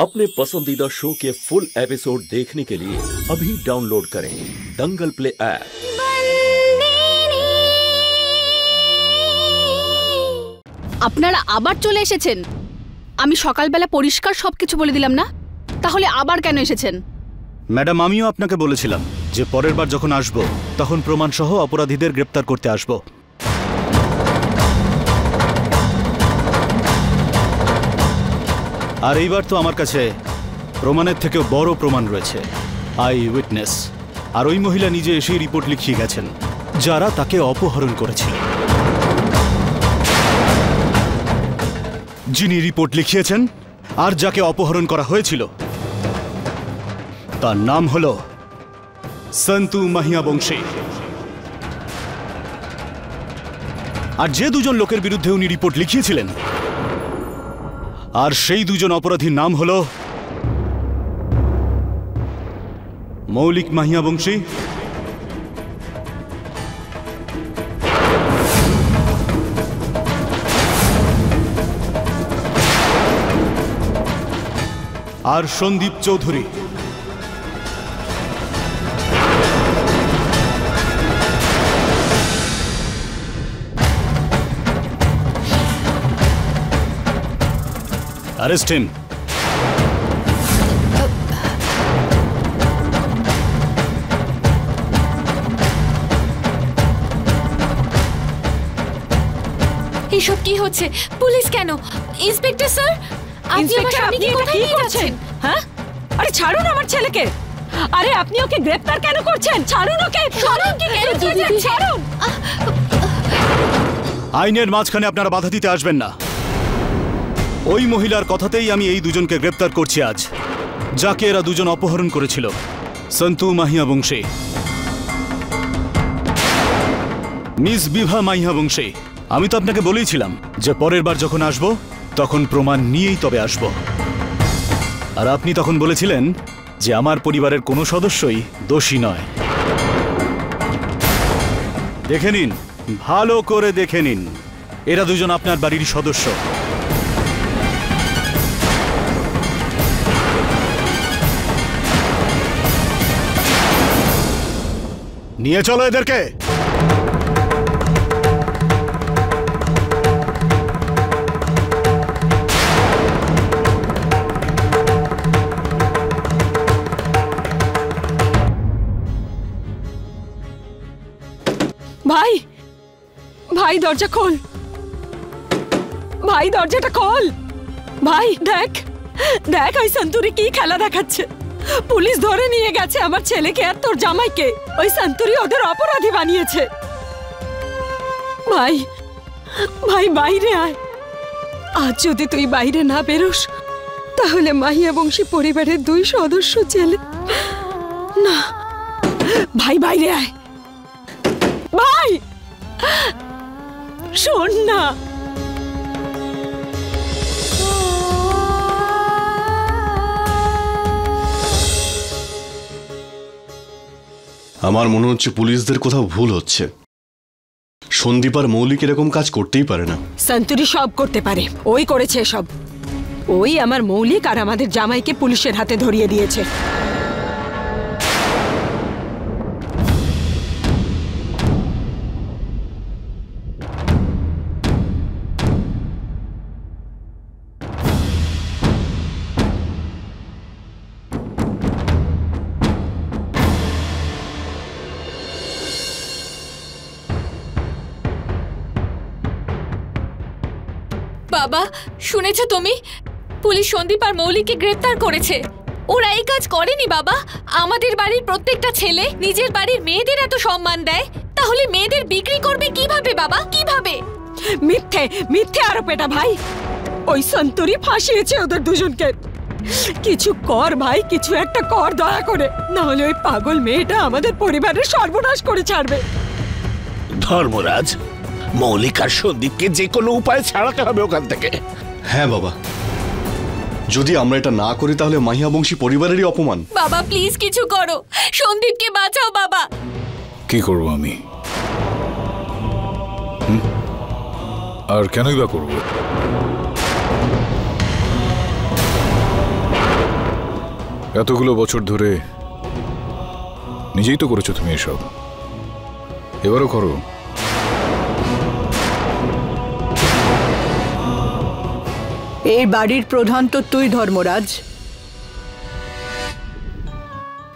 अपने पसंदीदा शो के फुल एपिसोड देखने के लिए अभी डाउनलोड करें दंगल प्ले ऐप। আপনারা আবার চলে এসেছেন। আমি সকালবেলা পরিষ্কার সবকিছু বলে দিলাম না, তাহলে আবার কেন এসেছেন? ম্যাডাম, আমিও আপনাকে বলেছিলাম যে পরের বার যখন আসব তখন প্রমাণ সহ অপরাধীদের গ্রেফতার করতে আসব। আর এইবার তো আমার কাছে প্রমাণের থেকেও বড় প্রমাণ রয়েছে, আই উইটনেস। আর ওই মহিলা নিজে এসেই রিপোর্ট লিখিয়ে গেছেন যারা তাকে অপহরণ করেছিল। যিনি রিপোর্ট লিখিয়েছেন আর যাকে অপহরণ করা হয়েছিল তার নাম হল সন্তু মাহিয়া বংশী। আর যে দুজন লোকের বিরুদ্ধে উনি রিপোর্ট লিখিয়েছিলেন আর সেই দুজন অপরাধীর নাম হল মৌলিক মাহিয়া বংশী আর সন্দীপ চৌধুরী। Arrest him. এসব কি হচ্ছে? পুলিশ কেন? ইন্সপেক্টর স্যার, আপনি আমার স্বামীকে কোথায় নিয়ে যাচ্ছেন? হ্যাঁ, আরে ছাড়ুন আমার ছেলেকে। আরে আপনি ওকে গ্রেফতার কেন করছেন? ছাড়ুন ওকে। ছাড়ুন কি কেন? ছাড়ুন। আইনের মাঝখানে আপনারা বাধা দিতে আসবেন না। ওই মহিলার কথাতেই আমি এই দুজনকে গ্রেফতার করছি আজ, যাকে এরা দুজন অপহরণ করেছিল, সন্তু মাহিয়া বংশী, মিস বিভা মাহিয়া বংশী। আমি তো আপনাকে বলেইছিলাম যে পরের বার যখন আসব তখন প্রমাণ নিয়েই তবে আসব। আর আপনি তখন বলেছিলেন যে আমার পরিবারের কোনো সদস্যই দোষী নয়। দেখে নিন, ভালো করে দেখে নিন, এরা দুজন আপনার বাড়ির সদস্য। নিয়ে চলো এদেরকে। ভাই, ভাই দরজা খোল। ভাই দরজাটা খোল। ভাই দেখ, দেখ ওই সন্তুরি কি খেলা দেখাচ্ছে। পুলিশ ধরে নিয়ে গেছে আমার ছেলেকে আর তোর জামাইকে। ওই সন্তুরি ওদের অপরাধী বানিয়েছে। ভাই, ভাই বাইরে আয়। আজ যদি তুই বাইরে না বেরোস তাহলে মাহিয়া বংশী পরিবারের 2 সদস্য জেলে। না ভাই, বাইরে আয়। ভাই শোন না। আমার মনে হচ্ছে পুলিশদের কোথাও ভুল হচ্ছে। সন্দীপ আর মৌলিক এরকম কাজ করতেই পারে না। সন্তুরি সব করতে পারে, ওই করেছে সব। ওই আমার মৌলিক আর আমাদের জামাইকে পুলিশের হাতে ধরিয়ে দিয়েছে। বাবা, শুনেছো তুমি? পুলিশ সন্দীপ আর মৌলিককে গ্রেফতার করেছে। ওরা এই কাজ করেনি বাবা। আমাদের বাড়ির প্রত্যেকটা ছেলে নিজের বাড়ির মেয়েদের এত সম্মান দেয়, তাহলে মেয়েদের বিক্রি করবে কিভাবে বাবা? কিভাবে? মিথ্যে, মিথ্যে আরোপ এটা ভাই। ওই সন্তুরি ফাঁসিয়েছে ওদের দুজনকে। কিছু কর ভাই, কিছু একটা কর দয়া করে, না হলে ওই পাগল মেয়েটা আমাদের পরিবারের সর্বনাশ করে ছাড়বে। ধর্মরাজ, মৌলিক আর সন্দীপকে যে কোনো উপায়ে ছাড়াতে হবে ওখান থেকে। হ্যাঁ বাবা, যদি আমরা এটা না করি তাহলে মাহিয়া বংশী পরিবারেরই অপমান। বাবা প্লিজ কিছু করো, সন্দীপকে বাঁচাও বাবা। কি করব আমি? আর কেনই বা করব? এতগুলো বছর ধরে নিজেই তো করেছো তুমি এসব, এবারও করো। এই বাড়ির প্রধান তো তুই ধর্মরাজ।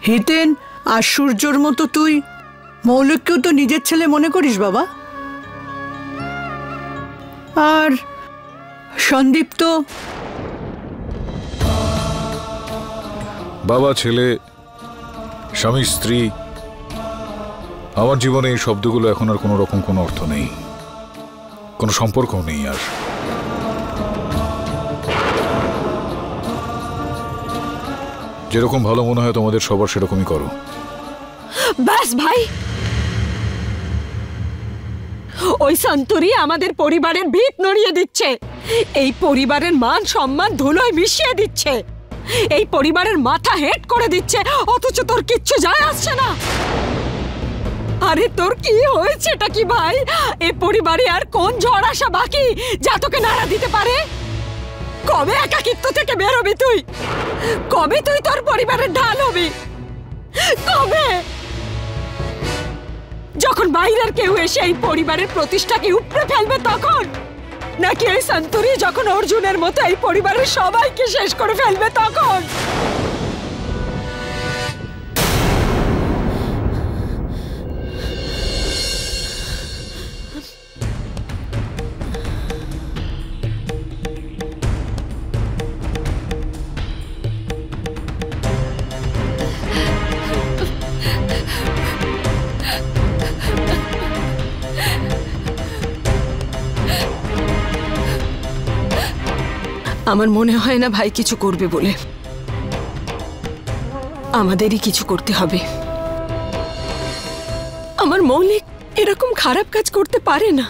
হিতেন আর সূর্যর মতো তুই মৌলিককেও তো নিজের ছেলে মনে করিস বাবা। আর সন্দীপ তো বাবা, ছেলে, স্বামী, স্ত্রী, আমার জীবনে এই শব্দগুলো এখন আর কোনো রকম কোনো অর্থ নেই, কোনো সম্পর্কও নেই আর। যেরকম ভালো মনে হয় তোমাদের সবার সেরকমই করো। ব্যাস ভাই, ওই সন্তুরি আমাদের পরিবারের ভিত নড়িয়ে দিচ্ছে, এই পরিবারের মান সম্মান ধুলোয় মিশিয়ে দিচ্ছে, এই পরিবারের মাথা হেট করে দিচ্ছে, অথচ তোর কিচ্ছু যায় আসছে না। আরে তোর কি হয়েছেটা কি ভাই? এই পরিবারে আর কোন ঝড় আসা বাকি যা তোকে নাড়া দিতে পারে? কবে একাকিত্ব থেকে বেরোবি তুই? কবে তুই তোর পরিবারের ঢাল হবি? কবে? যখন বাইরের কেউ এসে এই পরিবারের প্রতিষ্ঠাকে উপড়ে ফেলবে তখন? নাকি এই সন্তুরি যখন অর্জুনের মতো এই পরিবারের সবাইকে শেষ করে ফেলবে তখন? আমার মনে হয় না ভাই কিছু করবে বলে। আমাদেরই কিছু করতে হবে। আমার মৌলিক এরকম খারাপ কাজ করতে পারে না।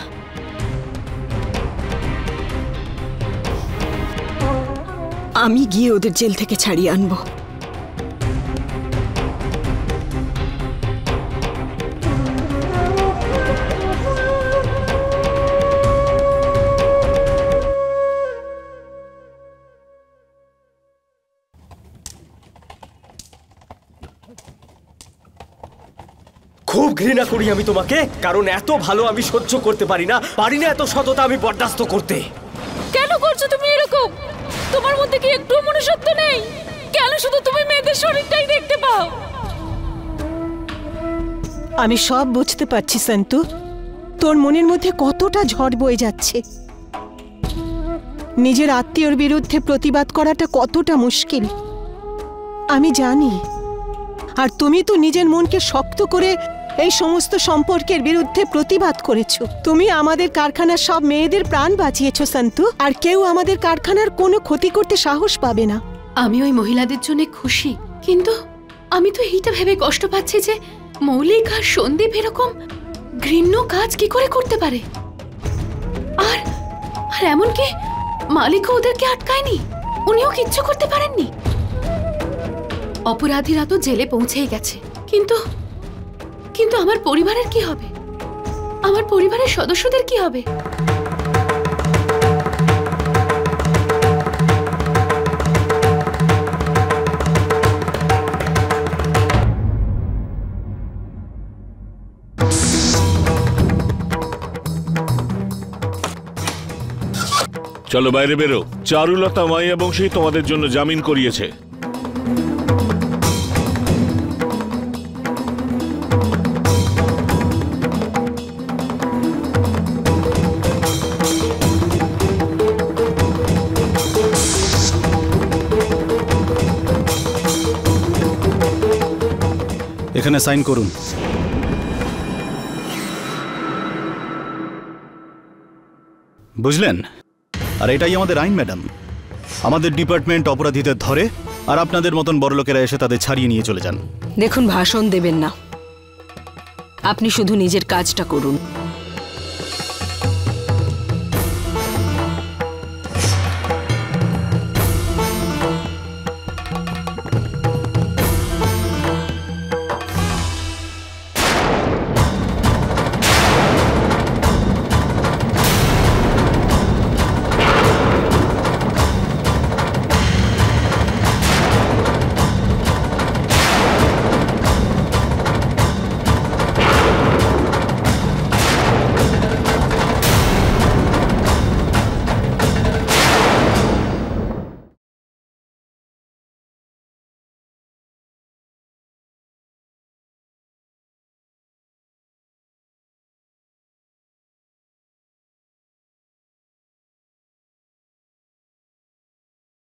আমি গিয়ে ওদের জেল থেকে ছাড়িয়ে আনবো। খুব ঘৃণা করি আমি তোমাকে, কারণ এত ভালো আমি সহ্য করতে পারি না এত সততা আমি বরদাস্ত করতে। কেন করছো তুমি এরকম? তোমার মধ্যে কি একটু মনুষ্যত্ব নেই? কেন শুধু তুমি মেয়েদের শরীরটাই দেখতে পাও? আমি সব বুঝতে পারছি সন্তু, তোর মনের মধ্যে কতটা ঝড় বয়ে যাচ্ছে। নিজের আত্মীয়র বিরুদ্ধে প্রতিবাদ করাটা কতটা মুশকিল আমি জানি। আর তুমি তো নিজের মনকে শক্ত করে এই সমস্ত সম্পর্কের বিরুদ্ধে প্রতিবাদ করেছো। তুমি আমাদের কারখানার সব মেয়েদের প্রাণ বাঁচিয়েছো সন্তু, আর কেউ আমাদের কারখানার কোনো ক্ষতি করতে সাহস পাবে না। আমি ওই মহিলাদের জন্য খুশি, কিন্তু আমি তো এইটা ভেবে কষ্ট পাচ্ছি যে মৌলিক আর সন্দীপ এরকম ঘৃণ্য কাজ কি করে করতে পারে। আর আর এমনকি মালিকও ওদেরকে আটকায়নি, উনিও কিচ্ছু করতে পারেননি। অপরাধীরা তো জেলে পৌঁছেই গেছে, কিন্তু কিন্তু আমার পরিবারের কি হবে? আমার পরিবারের সদস্যদের কি হবে? চলো বাইরে বেরো। চারুলতা মাইয়া বংশী তোমাদের জন্য জামিন করিয়েছে। এখানে সাইন করুন। বুঝলেন? আর এটাই আমাদের আইন ম্যাডাম। আমাদের ডিপার্টমেন্ট অপরাধীদের ধরে, আর আপনাদের মতন বড়লোকেরা এসে তাদের ছাড়িয়ে নিয়ে চলে যান। দেখুন, ভাষণ দেবেন না, আপনি শুধু নিজের কাজটা করুন।